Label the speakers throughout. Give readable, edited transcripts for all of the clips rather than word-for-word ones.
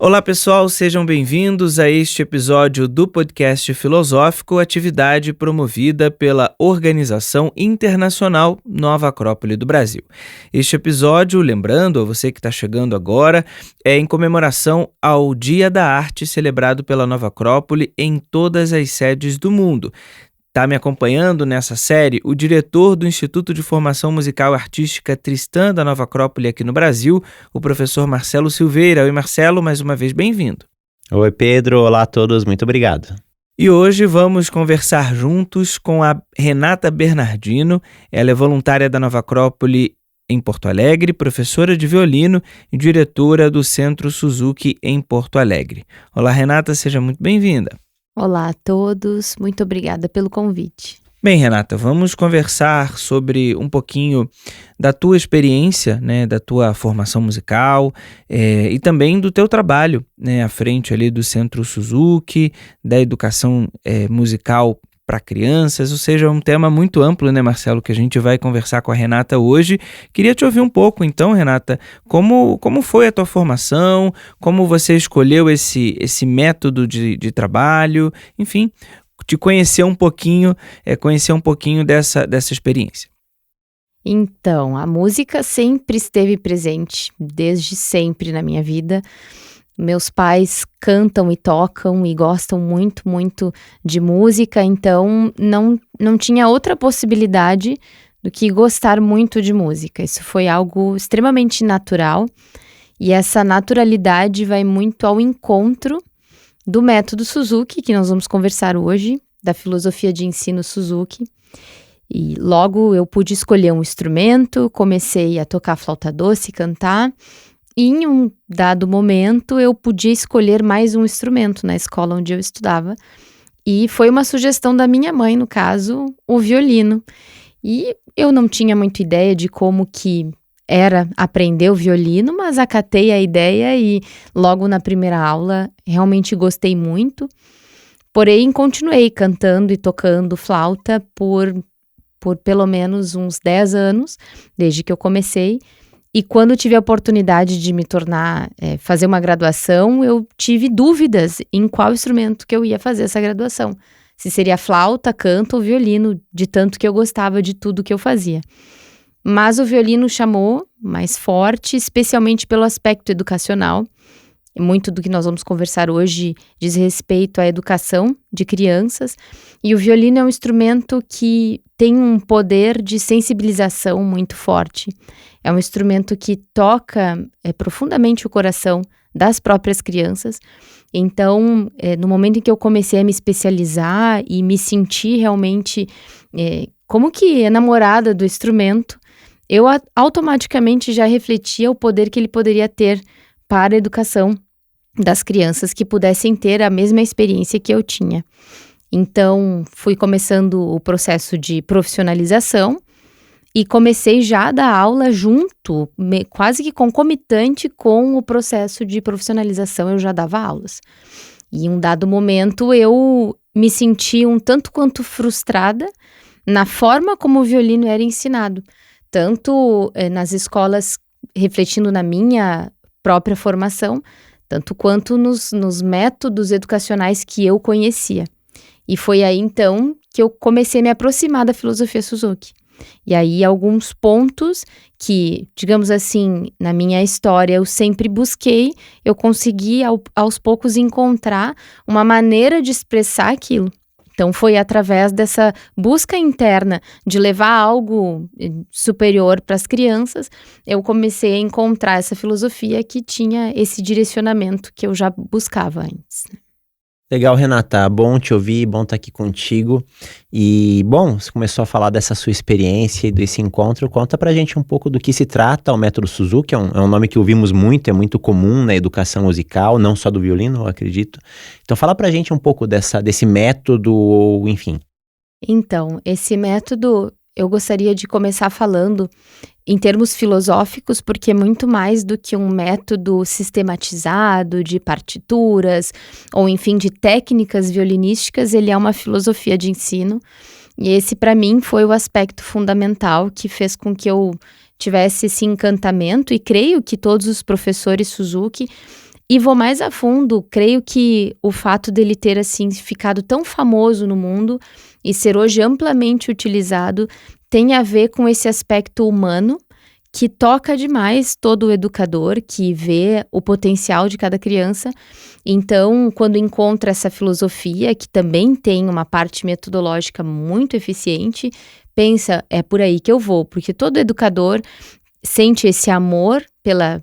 Speaker 1: Olá pessoal, sejam bem-vindos a este episódio do Podcast Filosófico, atividade promovida pela Organização Internacional Nova Acrópole do Brasil. Este episódio, lembrando a você que está chegando agora, é em comemoração ao Dia da Arte celebrado pela Nova Acrópole em todas as sedes do mundo. Está me acompanhando nessa série o diretor do Instituto de Formação Musical e Artística Tristã da Nova Acrópole aqui no Brasil, o professor Marcelo Silveira. Oi, Marcelo, mais uma vez bem-vindo.
Speaker 2: Oi, Pedro. Olá a todos. Muito obrigado.
Speaker 1: E hoje vamos conversar juntos com a Renata Bernardino. Ela é voluntária da Nova Acrópole em Porto Alegre, professora de violino e diretora do Centro Suzuki em Porto Alegre. Olá, Renata, seja muito bem-vinda.
Speaker 3: Olá a todos, muito obrigada pelo convite.
Speaker 1: Bem, Renata, vamos conversar sobre um pouquinho da tua experiência, né, da tua formação musical e também do teu trabalho, né, à frente ali do Centro Suzuki, da educação musical para crianças, ou seja, um tema muito amplo, né, Marcelo, que a gente vai conversar com a Renata hoje. Queria te ouvir um pouco, então, Renata, como foi a tua formação, como você escolheu esse método de trabalho, enfim, te conhecer um pouquinho dessa experiência.
Speaker 3: Então, a música sempre esteve presente, desde sempre na minha vida. Meus pais cantam e tocam e gostam muito, muito de música, então não tinha outra possibilidade do que gostar muito de música. Isso foi algo extremamente natural e essa naturalidade vai muito ao encontro do método Suzuki, que nós vamos conversar hoje, da filosofia de ensino Suzuki. E logo eu pude escolher um instrumento, comecei a tocar flauta doce, cantar. E em um dado momento, eu podia escolher mais um instrumento na escola onde eu estudava. E foi uma sugestão da minha mãe, no caso, o violino. E eu não tinha muita ideia de como que era aprender o violino, mas acatei a ideia e logo na primeira aula realmente gostei muito. Porém, continuei cantando e tocando flauta por pelo menos uns 10 anos, desde que eu comecei. E quando tive a oportunidade de me tornar, fazer uma graduação, eu tive dúvidas em qual instrumento que eu ia fazer essa graduação. Se seria flauta, canto ou violino, de tanto que eu gostava de tudo que eu fazia. Mas o violino chamou mais forte, especialmente pelo aspecto educacional. Muito do que nós vamos conversar hoje diz respeito à educação de crianças. E o violino é um instrumento que tem um poder de sensibilização muito forte. É um instrumento que toca profundamente o coração das próprias crianças. Então, no momento em que eu comecei a me especializar e me sentir realmente como que enamorada do instrumento, eu automaticamente já refletia o poder que ele poderia ter para a educação das crianças que pudessem ter a mesma experiência que eu tinha. Então, fui começando o processo de profissionalização e comecei já a dar aula junto, quase que concomitante com o processo de profissionalização, eu já dava aulas. E em um dado momento eu me senti um tanto quanto frustrada na forma como o violino era ensinado, tanto nas escolas, refletindo na minha própria formação, tanto quanto nos métodos educacionais que eu conhecia. E foi aí, então, que eu comecei a me aproximar da filosofia Suzuki. E aí, alguns pontos que, digamos assim, na minha história eu sempre busquei, eu consegui aos poucos encontrar uma maneira de expressar aquilo. Então, foi através dessa busca interna de levar algo superior para as crianças, eu comecei a encontrar essa filosofia que tinha esse direcionamento que eu já buscava antes.
Speaker 2: Legal, Renata. Bom te ouvir, bom estar aqui contigo. E, bom, você começou a falar dessa sua experiência e desse encontro. Conta pra gente um pouco do que se trata o método Suzuki. É um nome que ouvimos muito, é muito comum na educação musical, não só do violino, eu acredito. Então, fala pra gente um pouco desse método, ou enfim.
Speaker 3: Então, esse método, eu gostaria de começar falando em termos filosóficos, porque é muito mais do que um método sistematizado de partituras, ou enfim, de técnicas violinísticas, ele é uma filosofia de ensino. E esse, para mim, foi o aspecto fundamental que fez com que eu tivesse esse encantamento, e creio que todos os professores Suzuki E vou mais a fundo, creio que o fato dele ter, assim, ficado tão famoso no mundo e ser hoje amplamente utilizado tem a ver com esse aspecto humano que toca demais todo o educador, que vê o potencial de cada criança. Então, quando encontra essa filosofia, que também tem uma parte metodológica muito eficiente, pensa, é por aí que eu vou, porque todo educador sente esse amor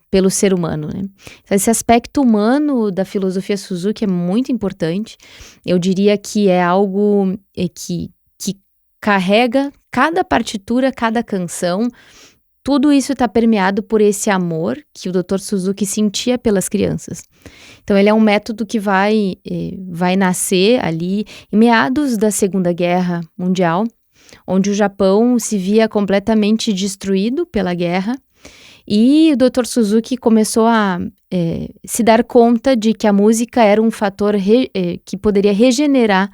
Speaker 3: pelo ser humano, né? Então, esse aspecto humano da filosofia Suzuki é muito importante. Eu diria que é algo que carrega cada partitura, cada canção. Tudo isso está permeado por esse amor que o Dr. Suzuki sentia pelas crianças. Então, ele é um método que vai nascer ali em meados da Segunda Guerra Mundial, onde o Japão se via completamente destruído pela guerra, e o Dr. Suzuki começou a se dar conta de que a música era um fator que poderia regenerar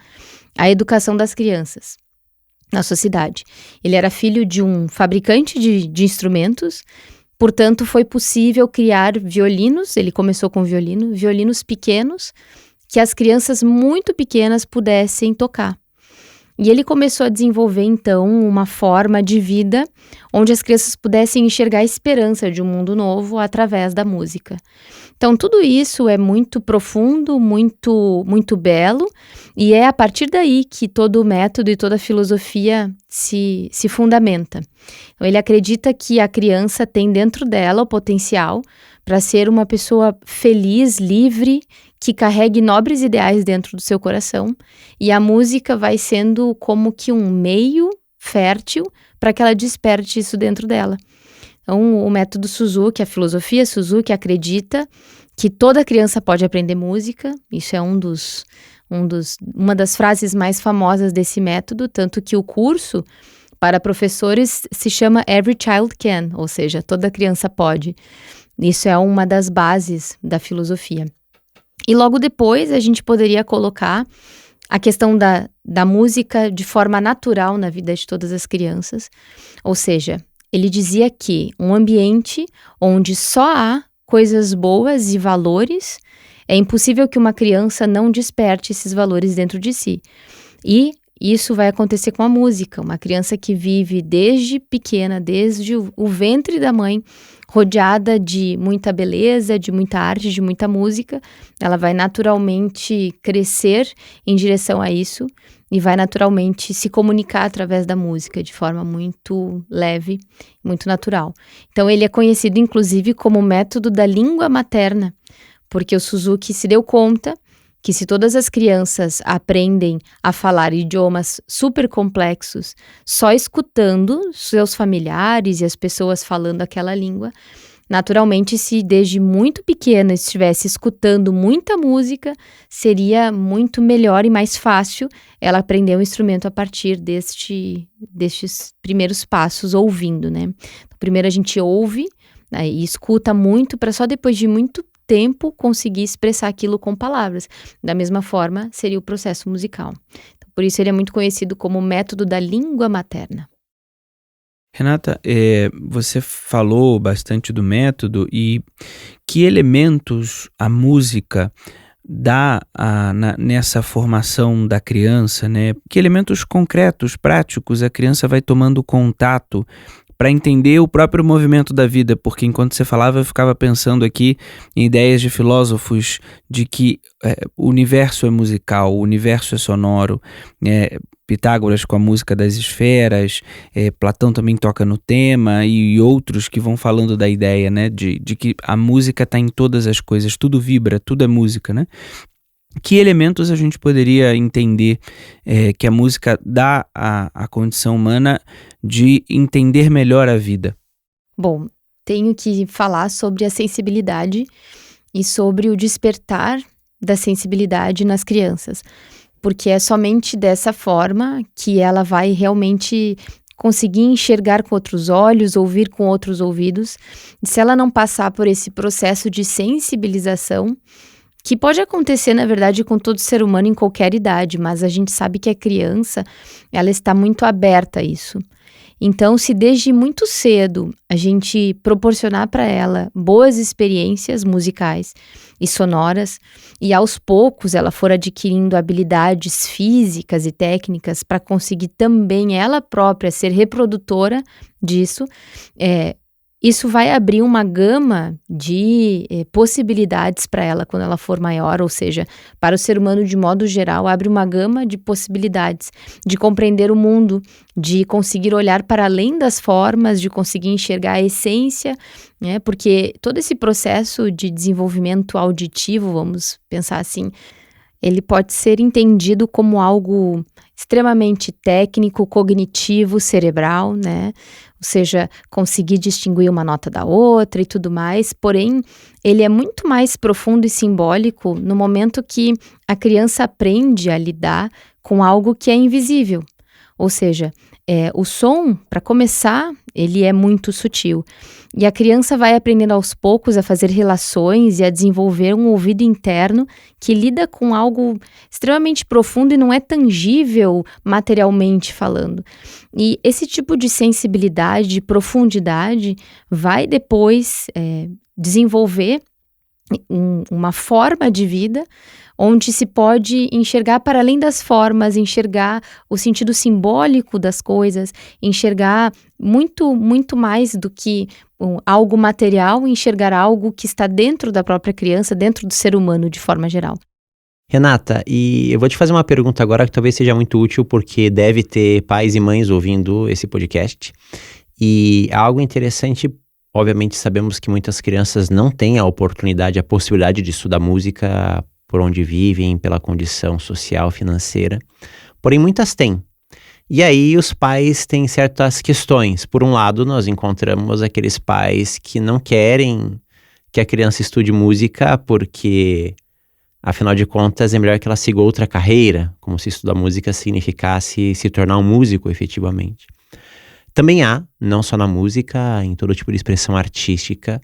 Speaker 3: a educação das crianças na sociedade. Ele era filho de um fabricante de instrumentos, portanto foi possível criar violinos, ele começou com violinos pequenos, que as crianças muito pequenas pudessem tocar. E ele começou a desenvolver, então, uma forma de vida onde as crianças pudessem enxergar a esperança de um mundo novo através da música. Então, tudo isso é muito profundo, muito, muito belo, e é a partir daí que todo o método e toda a filosofia se fundamenta. Então, ele acredita que a criança tem dentro dela o potencial para ser uma pessoa feliz, livre, que carregue nobres ideais dentro do seu coração, e a música vai sendo como que um meio fértil para que ela desperte isso dentro dela. Então, o método Suzuki, a filosofia Suzuki acredita que toda criança pode aprender música. Isso é uma das frases mais famosas desse método, tanto que o curso para professores se chama Every Child Can, ou seja, toda criança pode. Isso é uma das bases da filosofia. E logo depois a gente poderia colocar a questão da música de forma natural na vida de todas as crianças. Ou seja, ele dizia que um ambiente onde só há coisas boas e valores, é impossível que uma criança não desperte esses valores dentro de si. E isso vai acontecer com a música. Uma criança que vive desde pequena, desde o ventre da mãe, rodeada de muita beleza, de muita arte, de muita música, ela vai naturalmente crescer em direção a isso e vai naturalmente se comunicar através da música de forma muito leve, muito natural. Então ele é conhecido inclusive como o método da língua materna, porque o Suzuki se deu conta que se todas as crianças aprendem a falar idiomas super complexos só escutando seus familiares e as pessoas falando aquela língua, naturalmente, se desde muito pequena estivesse escutando muita música, seria muito melhor e mais fácil ela aprender um instrumento a partir destes primeiros passos, ouvindo, né? Primeiro a gente ouve, né, e escuta muito para só depois de muito tempo conseguir expressar aquilo com palavras. Da mesma forma, seria o processo musical. Então, por isso ele é muito conhecido como o método da língua materna.
Speaker 1: Renata, você falou bastante do método e que elementos a música dá nessa formação da criança, né? Que elementos concretos, práticos, a criança vai tomando contato para entender o próprio movimento da vida, porque enquanto você falava eu ficava pensando aqui em ideias de filósofos de que o universo é musical, o universo é sonoro, Pitágoras com a música das esferas, Platão também toca no tema e outros que vão falando da ideia, né, de que a música está em todas as coisas, tudo vibra, tudo é música, né? Que elementos a gente poderia entender que a música dá à condição humana de entender melhor a vida?
Speaker 3: Bom, tenho que falar sobre a sensibilidade e sobre o despertar da sensibilidade nas crianças, porque é somente dessa forma que ela vai realmente conseguir enxergar com outros olhos, ouvir com outros ouvidos. E se ela não passar por esse processo de sensibilização, que pode acontecer, na verdade, com todo ser humano em qualquer idade, mas a gente sabe que a criança, ela está muito aberta a isso. Então, se desde muito cedo a gente proporcionar para ela boas experiências musicais e sonoras, e aos poucos ela for adquirindo habilidades físicas e técnicas para conseguir também ela própria ser reprodutora disso, isso vai abrir uma gama de possibilidades para ela quando ela for maior, ou seja, para o ser humano de modo geral, abre uma gama de possibilidades de compreender o mundo, de conseguir olhar para além das formas, de conseguir enxergar a essência, né? Porque todo esse processo de desenvolvimento auditivo, vamos pensar assim, ele pode ser entendido como algo extremamente técnico, cognitivo, cerebral, né? Ou seja, conseguir distinguir uma nota da outra e tudo mais, porém, ele é muito mais profundo e simbólico no momento que a criança aprende a lidar com algo que é invisível. Ou seja, o som, para começar, ele é muito sutil. E a criança vai aprendendo aos poucos a fazer relações e a desenvolver um ouvido interno que lida com algo extremamente profundo e não é tangível materialmente falando. E esse tipo de sensibilidade, de profundidade, vai depois desenvolver uma forma de vida onde se pode enxergar para além das formas, enxergar o sentido simbólico das coisas, enxergar muito, muito mais do que algo material, enxergar algo que está dentro da própria criança, dentro do ser humano de forma geral.
Speaker 2: Renata, e eu vou te fazer uma pergunta agora que talvez seja muito útil, porque deve ter pais e mães ouvindo esse podcast. E algo interessante, obviamente sabemos que muitas crianças não têm a oportunidade, a possibilidade de estudar música por onde vivem, pela condição social, financeira. Porém, muitas têm. E aí os pais têm certas questões. Por um lado, nós encontramos aqueles pais que não querem que a criança estude música porque, afinal de contas, é melhor que ela siga outra carreira, como se estudar música significasse se tornar um músico efetivamente. Também há, não só na música, em todo tipo de expressão artística,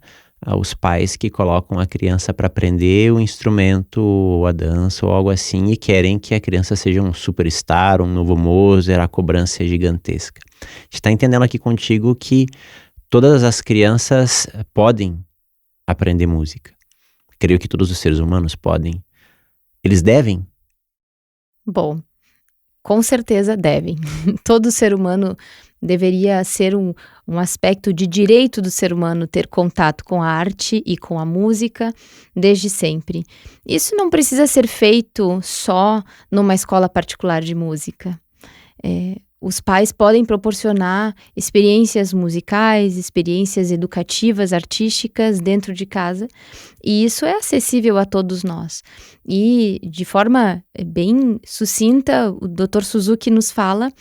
Speaker 2: os pais que colocam a criança para aprender o instrumento, ou a dança, ou algo assim, e querem que a criança seja um superstar, um novo Mozart, a cobrança é gigantesca. A gente está entendendo aqui contigo que todas as crianças podem aprender música. Creio que todos os seres humanos podem. Eles devem?
Speaker 3: Bom, com certeza devem. Todo ser humano deveria ser um aspecto de direito do ser humano ter contato com a arte e com a música desde sempre. Isso não precisa ser feito só numa escola particular de música. Os pais podem proporcionar experiências musicais, experiências educativas, artísticas dentro de casa, e isso é acessível a todos nós. E de forma bem sucinta, o Dr. Suzuki nos fala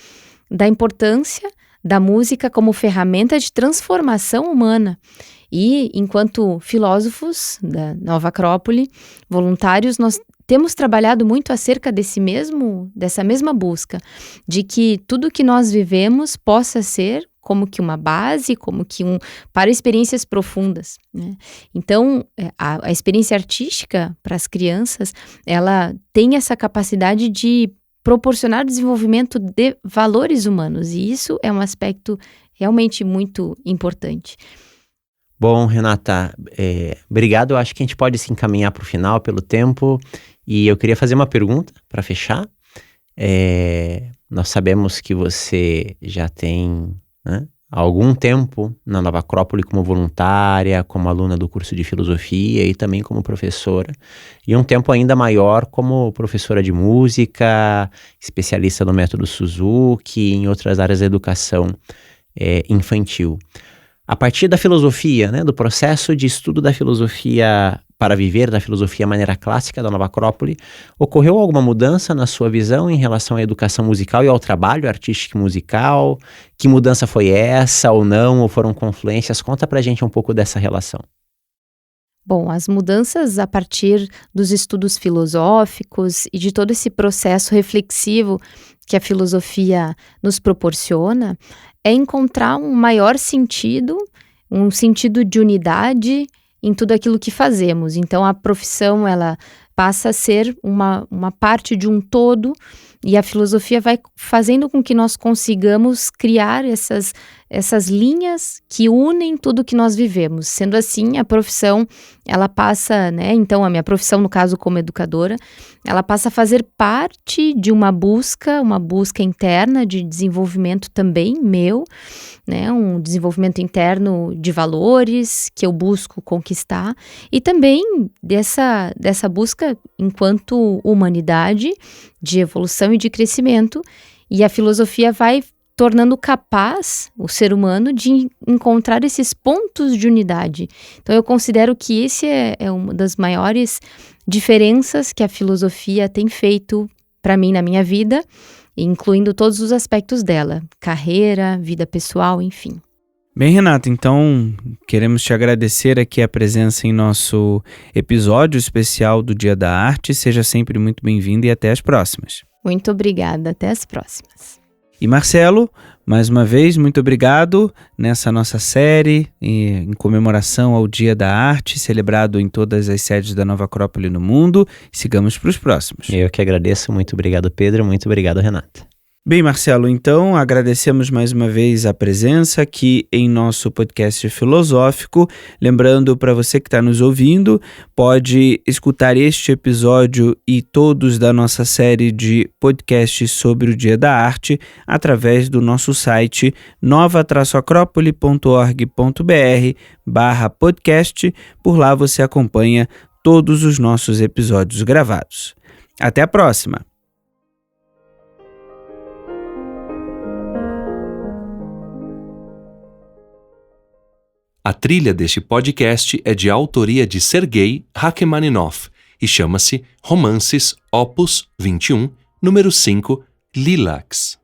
Speaker 3: da importância da música como ferramenta de transformação humana. E, enquanto filósofos da Nova Acrópole, voluntários, nós temos trabalhado muito acerca dessa mesma busca, de que tudo que nós vivemos possa ser como que uma base, como que para experiências profundas, né? Então, a experiência artística para as crianças, ela tem essa capacidade de proporcionar o desenvolvimento de valores humanos, e isso é um aspecto realmente muito importante.
Speaker 2: Bom, Renata, obrigado. Eu acho que a gente pode se encaminhar para o final pelo tempo, e eu queria fazer uma pergunta para fechar. Nós sabemos que você já tem, né, algum tempo na Nova Acrópole como voluntária, como aluna do curso de filosofia e também como professora, e um tempo ainda maior como professora de música, especialista no método Suzuki e em outras áreas da educação infantil. A partir da filosofia, né, do processo de estudo da filosofia para viver, da filosofia maneira clássica da Nova Acrópole, ocorreu alguma mudança na sua visão em relação à educação musical e ao trabalho artístico e musical? Que mudança foi essa ou não, ou foram confluências? Conta pra gente um pouco dessa relação.
Speaker 3: Bom, as mudanças a partir dos estudos filosóficos e de todo esse processo reflexivo que a filosofia nos proporciona é encontrar um maior sentido, um sentido de unidade em tudo aquilo que fazemos. Então, a profissão, ela passa a ser uma parte de um todo e a filosofia vai fazendo com que nós consigamos criar essas linhas que unem tudo que nós vivemos. Sendo assim, a profissão, ela passa, né? Então, a minha profissão, no caso, como educadora, ela passa a fazer parte de uma busca interna de desenvolvimento também meu, né? Um desenvolvimento interno de valores que eu busco conquistar e também dessa busca enquanto humanidade de evolução e de crescimento. E a filosofia vai tornando capaz o ser humano de encontrar esses pontos de unidade. Então eu considero que esse é uma das maiores diferenças que a filosofia tem feito para mim na minha vida, incluindo todos os aspectos dela, carreira, vida pessoal, enfim.
Speaker 1: Bem, Renata, então queremos te agradecer aqui a presença em nosso episódio especial do Dia da Arte. Seja sempre muito bem-vindo e até as próximas.
Speaker 3: Muito obrigada, até as próximas.
Speaker 1: E Marcelo, mais uma vez, muito obrigado nessa nossa série em comemoração ao Dia da Arte, celebrado em todas as sedes da Nova Acrópole no mundo. Sigamos para os próximos.
Speaker 2: Eu que agradeço, muito obrigado, Pedro, muito obrigado, Renata.
Speaker 1: Bem, Marcelo, então agradecemos mais uma vez a presença aqui em nosso podcast filosófico. Lembrando para você que está nos ouvindo, pode escutar este episódio e todos da nossa série de podcasts sobre o Dia da Arte através do nosso site nova-acrópole.org.br/podcast. Por lá você acompanha todos os nossos episódios gravados. Até a próxima!
Speaker 4: A trilha deste podcast é de autoria de Sergei Rachmaninoff e chama-se Romances Opus 21, número 5, Lilacs.